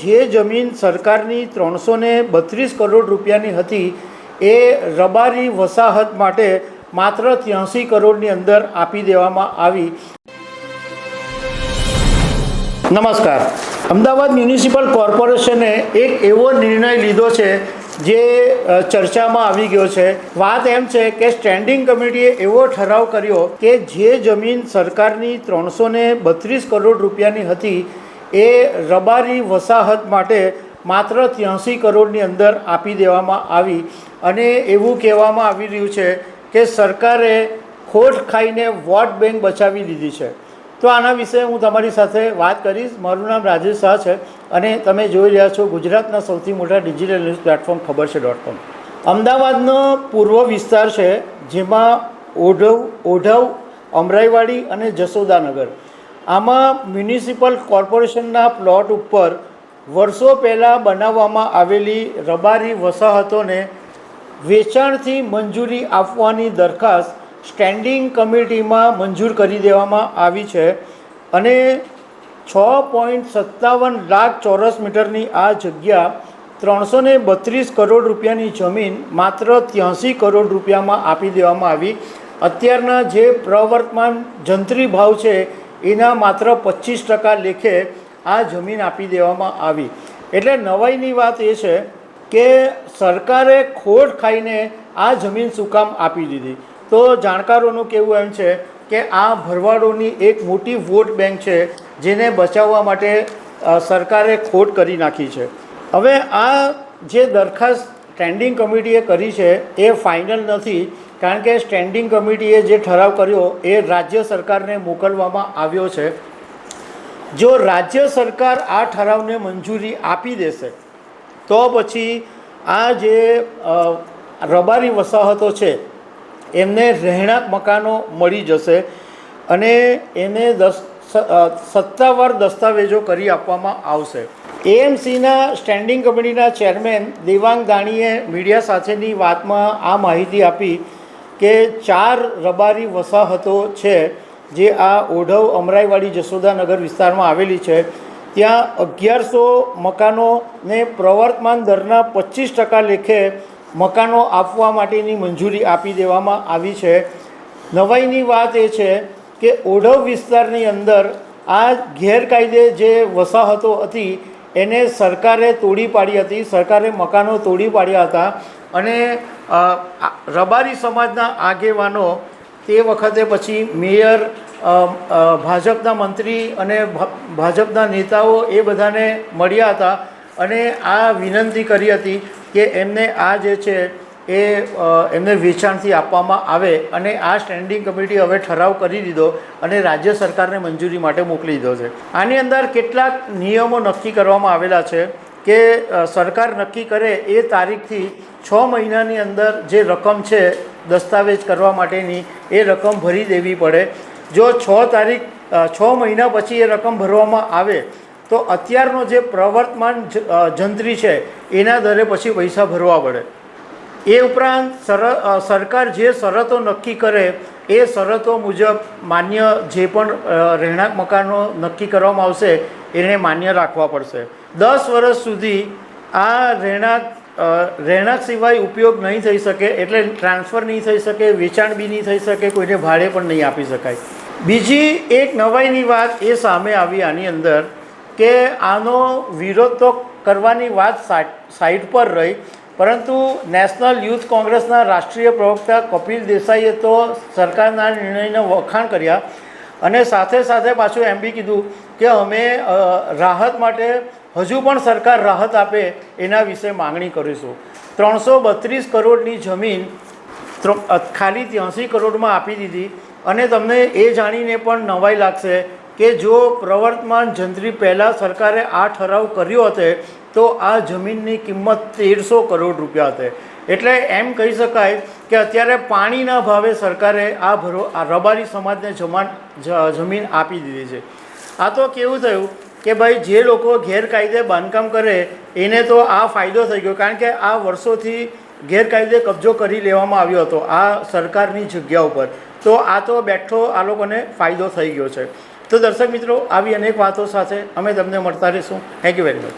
જે જમીન સરકારની 332 કરોડ રૂપિયાની હતી એ રબારી વસાહત માટે માત્ર 83 કરોડની અંદર આપી દેવામાં આવી। નમસ્કાર। અમદાવાદ મ્યુનિસિપલ કોર્પોરેશને એક એવો નિર્ણય લીધો છે જે ચર્ચામાં આવી ગયો છે। વાત એમ છે કે સ્ટેન્ડિંગ કમિટીએ એવો ઠરાવ કર્યો કે જે જમીન સરકારની 332 કરોડ રૂપિયાની હતી એ રબારી વસાહત માટે માત્ર 83 કરોડની અંદર આપી દેવામાં આવી અને એવું કહેવામાં આવી રહ્યું છે કે સરકારે ખોટ ખાઈને વોટ બેંક બચાવી લીધી છે। તો આના વિશે હું તમારી સાથે વાત કરીશ। મારું નામ રાજેશ શાહ છે અને તમે જોઈ રહ્યા છો ગુજરાતના સૌથી મોટા ડિજિટલ ન્યૂઝ પ્લેટફોર્મ ખબર છે.com। અમદાવાદનો પૂર્વ વિસ્તાર છે જેમાં ઓઢવ, અમરાઈવાડી અને જશોદાનગર, આમાં મ્યુનિસિપલ કોર્પોરેશનના પ્લોટ ઉપર વર્ષો પહેલાં બનાવવામાં આવેલી રબારી વસાહતોને વેચાણથી મંજૂરી આપવાની દરખાસ્ત સ્ટેન્ડિંગ કમિટીમાં મંજૂર કરી દેવામાં આવી છે અને 6.57 લાખ ચોરસ મીટરની આ જગ્યા 332 કરોડ રૂપિયાની જમીન માત્ર 83 કરોડ રૂપિયામાં આપી દેવામાં આવી। અત્યારના જે પ્રવર્તમાન જંત્રી ભાવ છે એના માત્ર 25% લેખે આ જમીન આપી દેવામાં આવી। એટલે નવાઈની વાત એ છે કે સરકારે ખોટ ખાઈને આ જમીન શું કામ આપી દીધી। તો જાણકારોનું કહેવું એમ છે કે આ ભરવાડોની એક મોટી વોટ બેંક છે જેને બચાવવા માટે સરકારે ખોટ કરી નાખી છે। હવે આ જે દરખાસ્ત સ્ટેન્ડિંગ કમિટીએ કરી છે એ ફાઇનલ નથી, કારણ કે સ્ટેન્ડિંગ કમિટીએ જે ઠરાવ કર્યો એ રાજ્ય સરકારને મોકલવામાં આવ્યો છે। જો રાજ્ય સરકાર આ ઠરાવને મંજૂરી આપી દેશે તો પછી આ જે રબારી વસાહતો છે એમને રહેણાંક મકાનો મળી જશે અને એને સત્તાવાર દસ્તાવેજો કરી આપવામાં આવશે। એએમસીના સ્ટેન્ડિંગ કમિટીના ચેરમેન દેવાંગ દાણીએ મીડિયા સાથેની વાતમાં આ માહિતી આપી કે 4 રબારી વસાહતો છે જે આ ઓઢવ, અમરાઈવાડી, જશોદાનગર વિસ્તારમાં આવેલી છે। ત્યાં 1100 મકાનોને પ્રવર્તમાન દરના 25% લેખે મકાનો આપવા માટેની મંજૂરી આપી દેવામાં આવી છે। નવાઈની વાત એ છે કે ઓઢવ વિસ્તારની અંદર આ ગેરકાયદે જે વસાહતો હતી એને સરકારે તોડી પાડી હતી, સરકારે મકાનો તોડી પાડ્યા હતા અને રબારી સમાજના આગેવાનો તે વખતે પછી મેયર, ભાજપના મંત્રી અને ભાજપના નેતાઓ એ બધાને મળ્યા હતા અને આ વિનંતી કરી હતી કે એમને આ જે છે એ એમને વેચાણથી આપવામાં આવે અને આ સ્ટેન્ડિંગ કમિટી હવે ઠરાવ કરી દીધો અને રાજ્ય સરકારને મંજૂરી માટે મોકલી દીધો છે। આની અંદર કેટલાક નિયમો નક્કી કરવામાં આવેલા છે કે સરકાર નક્કી કરે એ તારીખથી 6 મહિનાની અંદર જે રકમ છે દસ્તાવેજ કરવા માટેની એ રકમ ભરી દેવી પડે। જો 6 મહિના પછી એ રકમ ભરવામાં આવે તો અત્યારનો જે પ્રવર્તમાન જંત્રી છે એના દરે પછી પૈસા ભરવા પડે। એ ઉપરાંત સરકાર જે શરતો નક્કી કરે એ શરતો મુજબ માન્ય જે પણ રહેણાંક મકાનો નક્કી કરવામાં આવશે એને માન્ય રાખવા પડશે। 10 વર્ષ સુધી આ રહેણાંક સિવાય ઉપયોગ નહીં થઈ શકે, એટલે ટ્રાન્સફર નહીં થઈ શકે, વેચાણ બી નહીં થઈ શકે, કોઈને ભાડે પણ નહીં આપી શકાય। બીજી એક નવાઈની વાત એ સામે આવી આની અંદર કે આનો વિરોધ તો કરવાની વાત સાઈડ પર રહી, પરંતુ નેશનલ યુથ કોંગ્રેસના રાષ્ટ્રીય પ્રવક્તા કપિલ દેસાઈએ તો સરકારના નિર્ણયને વખાણ કર્યા અને સાથે સાથે પાછું એમ બી કીધું કે અમે રાહત માટે હજુ પણ સરકાર રાહત આપે એના વિશે માગણી કરીશું। 332 કરોડની જમીન ખાલી 83 કરોડમાં આપી દીધી અને તમને એ જાણીને પણ નવાઈ લાગશે કે જો પ્રવર્તમાન જંત્રી પહેલાં સરકારે આ ઠરાવ કર્યો હતો તો આ જમીનની કિંમત 1300 કરોડ રૂપિયા હતી। એટલે એમ કહી શકાય કે અત્યારે પાણીના ભાવે સરકારે આ રબારી સમાજને જમીન આપી દીધી છે। આ તો કેવું થયું કે ભાઈ જે લોકો ગેરકાયદે બાંધકામ કરે એને તો આ ફાયદો થઈ ગયો, કારણ કે આ વર્ષોથી ગેરકાયદે કબજો કરી લેવામાં આવ્યો હતો આ સરકારની જગ્યા ઉપર, તો આ તો બેઠો આ લોકોને ફાયદો થઈ ગયો છે। તો દર્શક મિત્રો, આવી અનેક વાતો સાથે અમે તમને મળતા રહીશું. Thank you very much.